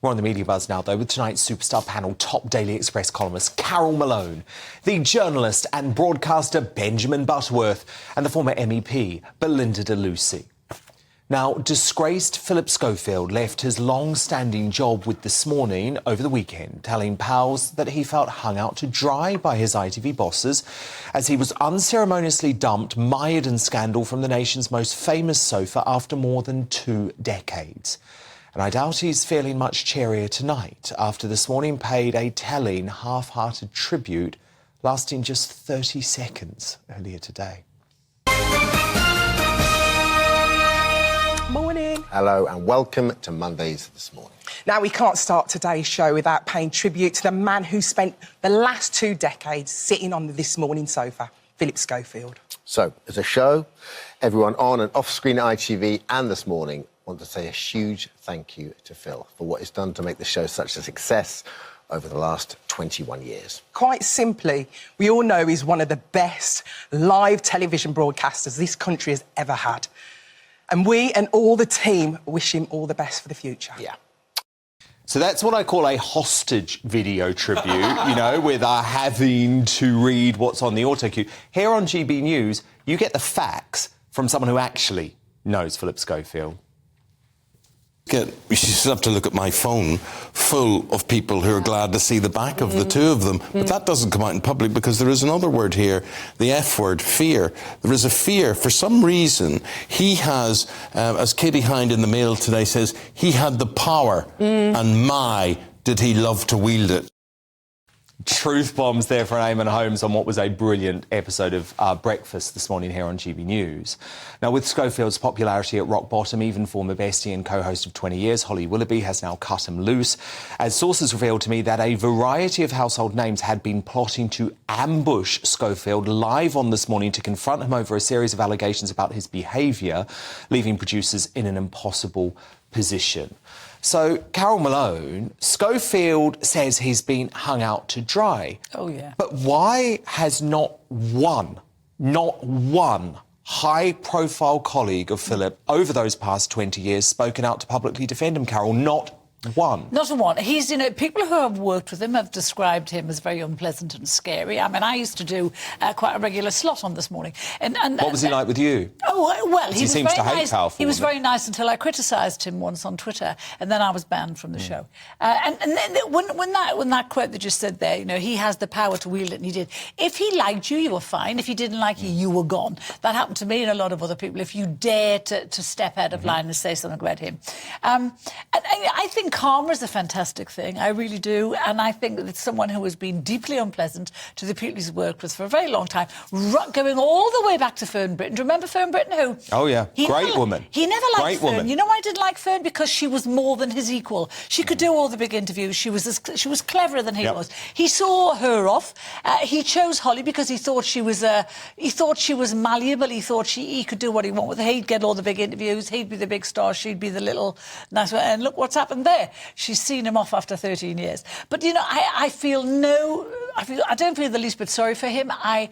We're on the media buzz now, though, with tonight's superstar panel, top Daily Express columnist Carole Malone, the journalist and broadcaster Benjamin Butterworth, and the former MEP Belinda de Lucy. Now, disgraced Phillip Schofield left his long-standing job with This Morning over the weekend, telling pals that he felt hung out to dry by his ITV bosses as he was unceremoniously dumped, mired in scandal from the nation's most famous sofa after more than 2 decades. And I doubt he's feeling much cheerier tonight after This Morning paid a telling, half-hearted tribute lasting just 30 seconds earlier today. Morning. Hello and welcome to Mondays This Morning. Now, we can't start today's show without paying tribute to the man who spent the last 2 decades sitting on the This Morning sofa, Phillip Schofield. So, as a show, everyone on and off screen at ITV and This Morning want to say a huge thank you to Phil for what he's done to make the show such a success over the last 21 years. Quite simply, we all know he's one of the best live television broadcasters this country has ever had. And we and all the team wish him all the best for the future. Yeah. So that's what I call a hostage video tribute, you know, with having to read what's on the auto cue. Here on GB News, you get the facts from someone who actually knows Phillip Schofield. You just have to look at my phone full of people who are glad to see the back of the two of them. But that doesn't come out in public because there is another word here, the F word, fear. There is a fear. For some reason, he has, as Katie Hind in the Mail today says, he had the power and my, did he love to wield it. Truth bombs there from Eamon Holmes on what was a brilliant episode of Breakfast this morning here on GB News. Now, with Schofield's popularity at rock bottom, even former bestie and co-host of 20 Years, Holly Willoughby, has now cut him loose, as sources revealed to me that a variety of household names had been plotting to ambush Schofield live on This Morning to confront him over a series of allegations about his behaviour, leaving producers in an impossible position. So, Carole Malone, Schofield says he's been hung out to dry. Oh, yeah. But why has not one high-profile colleague of Phillip over those past 20 years spoken out to publicly defend him, Carole? Not one. Not a one. He's, you know, people who have worked with him have described him as very unpleasant and scary. I mean, I used to do quite a regular slot on This Morning. And what was he like with you? Oh, well, he seems to hate powerful He was women. very nice until I criticised him once on Twitter, and then I was banned from the show. And then when that quote that just said there, you know, he has the power to wield it, and he did. If he liked you, you were fine. If he didn't like you, you were gone. That happened to me and a lot of other people. If you dare to step out of line and say something about him. And I think karma is a fantastic thing, I really do, and I think that it's someone who has been deeply unpleasant to the people he's worked with for a very long time, going all the way back to Fern Britton. Do you remember Fern Britton? Who? Oh, yeah. Great woman. He never liked Great Fern. woman. You know why I didn't like Fern? Because she was more than his equal. She could do all the big interviews. She was cleverer than he was. He saw her off. He chose Holly because he thought she was malleable. He thought he could do what he wanted with her. He'd get all the big interviews. He'd be the big star. She'd be the little nice one. And look what's happened there. She's seen him off after 13 years. But, you know, I don't feel the least bit sorry for him. I'll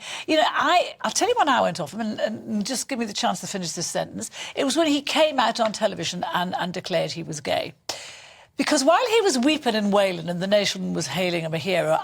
tell you when I went off him, and just give me the chance to finish this sentence. It was when he came out on television and declared he was gay. Because while he was weeping and wailing and the nation was hailing him a hero,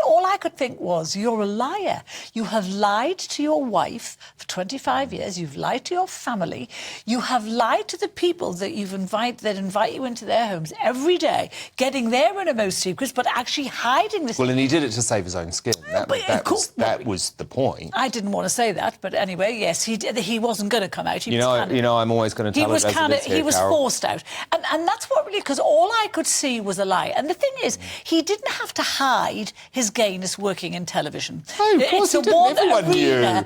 all I could think was, you're a liar. You have lied to your wife for 25 years. You've lied to your family. You have lied to the people that invite you into their homes every day, getting their innermost secrets, but actually hiding this. Well, and he did it to save his own skin. That was the point. I didn't want to say that, but anyway, yes, he did. He wasn't going to come out. I'm always going to tell it as it is here, he was Carole. forced out. And that's what really, because all I could see was a lie. And the thing is, he didn't have to hide his gayness working in television. Oh, of course he didn't. Everyone knew.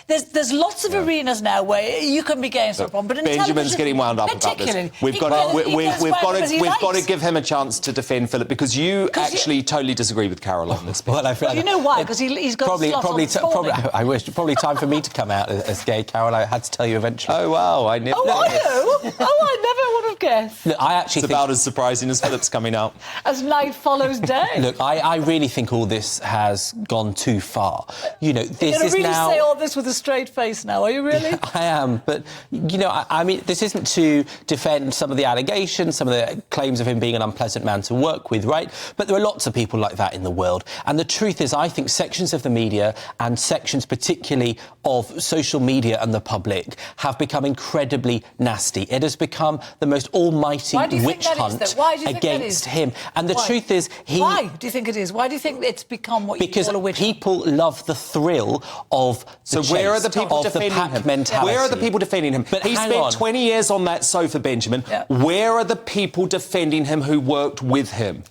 There's lots of arenas now where you can be gay and so on, but in Benjamin's getting wound up about this. We've got to give him a chance to defend Phillip, because you actually totally disagree with Carole on this. Well, you know why? Because he's got I wish probably time for me to come out as gay, Carole. I had to tell you eventually. Oh wow, I never. I know. I never would have guessed. Look, I actually it's about as surprising as Phillip's coming out. As night follows day. Look, I really think think all this has gone too far. You know, this You're going is to really now... say all this with a straight face now, are you really? I am, but, you know, I mean, this isn't to defend some of the allegations, some of the claims of him being an unpleasant man to work with, right? But there are lots of people like that in the world. And the truth is, I think sections of the media and sections particularly of social media and the public have become incredibly nasty. It has become the most almighty witch hunt against him. And the truth is, Why do you think it is? Why do you think it's become what you call a witch hunt? Because people love the thrill of the chase, where are the people of defending the pack him? mentality. Where are the people defending him? But he hang spent on. 20 years on that sofa, Benjamin. Yeah. Where are the people defending him who worked with him?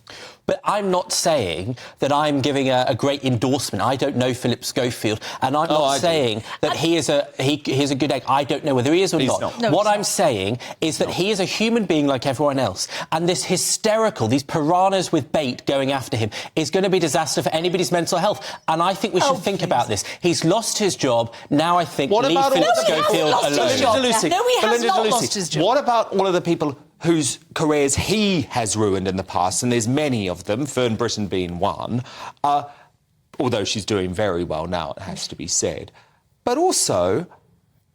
But I'm not saying that I'm giving a great endorsement. I don't know Phillip Schofield, and I'm not saying that he is a good egg. I don't know whether he is or He's not. not. No, What he's I'm not. saying is that he is a human being like everyone else, and this hysterical, these piranhas with bait going after him is going to be a disaster for anybody's mental health. And I think we should think about this. He's lost his job. Now I think leave Phillip Schofield alone. No, he has not lost his job. What about all of the people whose careers he has ruined in the past, and there's many of them, Fern Britton being one, although she's doing very well now, it has to be said. But also,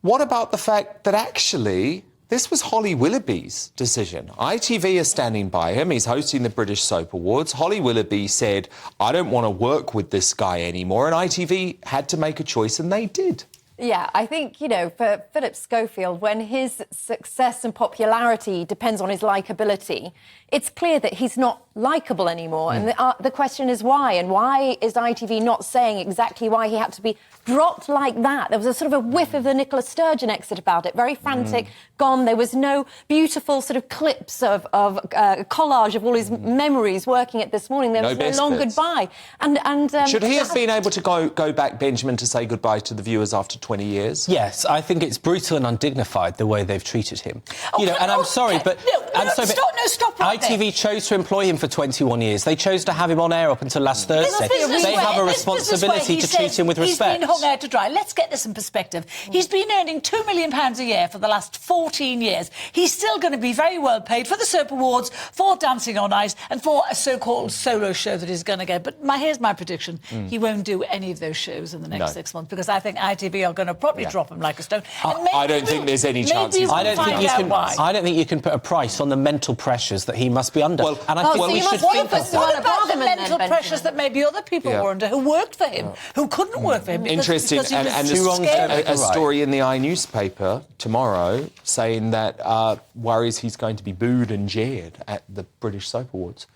what about the fact that actually this was Holly Willoughby's decision? ITV is standing by him. He's hosting the British Soap Awards. Holly Willoughby said, I don't want to work with this guy anymore, and ITV had to make a choice, and they did. Yeah, I think, you know, for Phillip Schofield, when his success and popularity depends on his likeability, it's clear that he's not likeable anymore. And the question is why? And why is ITV not saying exactly why he had to be dropped like that? There was a sort of a whiff of the Nicola Sturgeon exit about it, very frantic, gone. There was no beautiful sort of clips of collage of all his memories working it this morning. There was no long goodbye. And should he have been able to go back, Benjamin, to say goodbye to the viewers after 20 years? Yes, I think it's brutal and undignified the way they've treated him. You know, and I'm sorry, but stop right ITV there. chose to employ him for 21 years. They chose to have him on air up until last Thursday. They have a responsibility to treat him with respect. He's been hung out to dry. Let's get this in perspective. He's been earning £2 million a year for the last 14 years. He's still going to be very well paid for the Soap Awards, for Dancing on Ice, and for a so-called solo show that he's going to get. But here's my prediction. He won't do any of those shows in the next 6 months, because I think ITV are going to probably drop him like a stone. And I don't think there's any chance. I don't think you can put a price on the mental pressures that he must be under. What about the mental pressures that maybe other people were under who worked for him, who couldn't work for him? Interesting. And there's a story in the newspaper tomorrow saying that worries he's going to be booed and jeered at the British Soap Awards.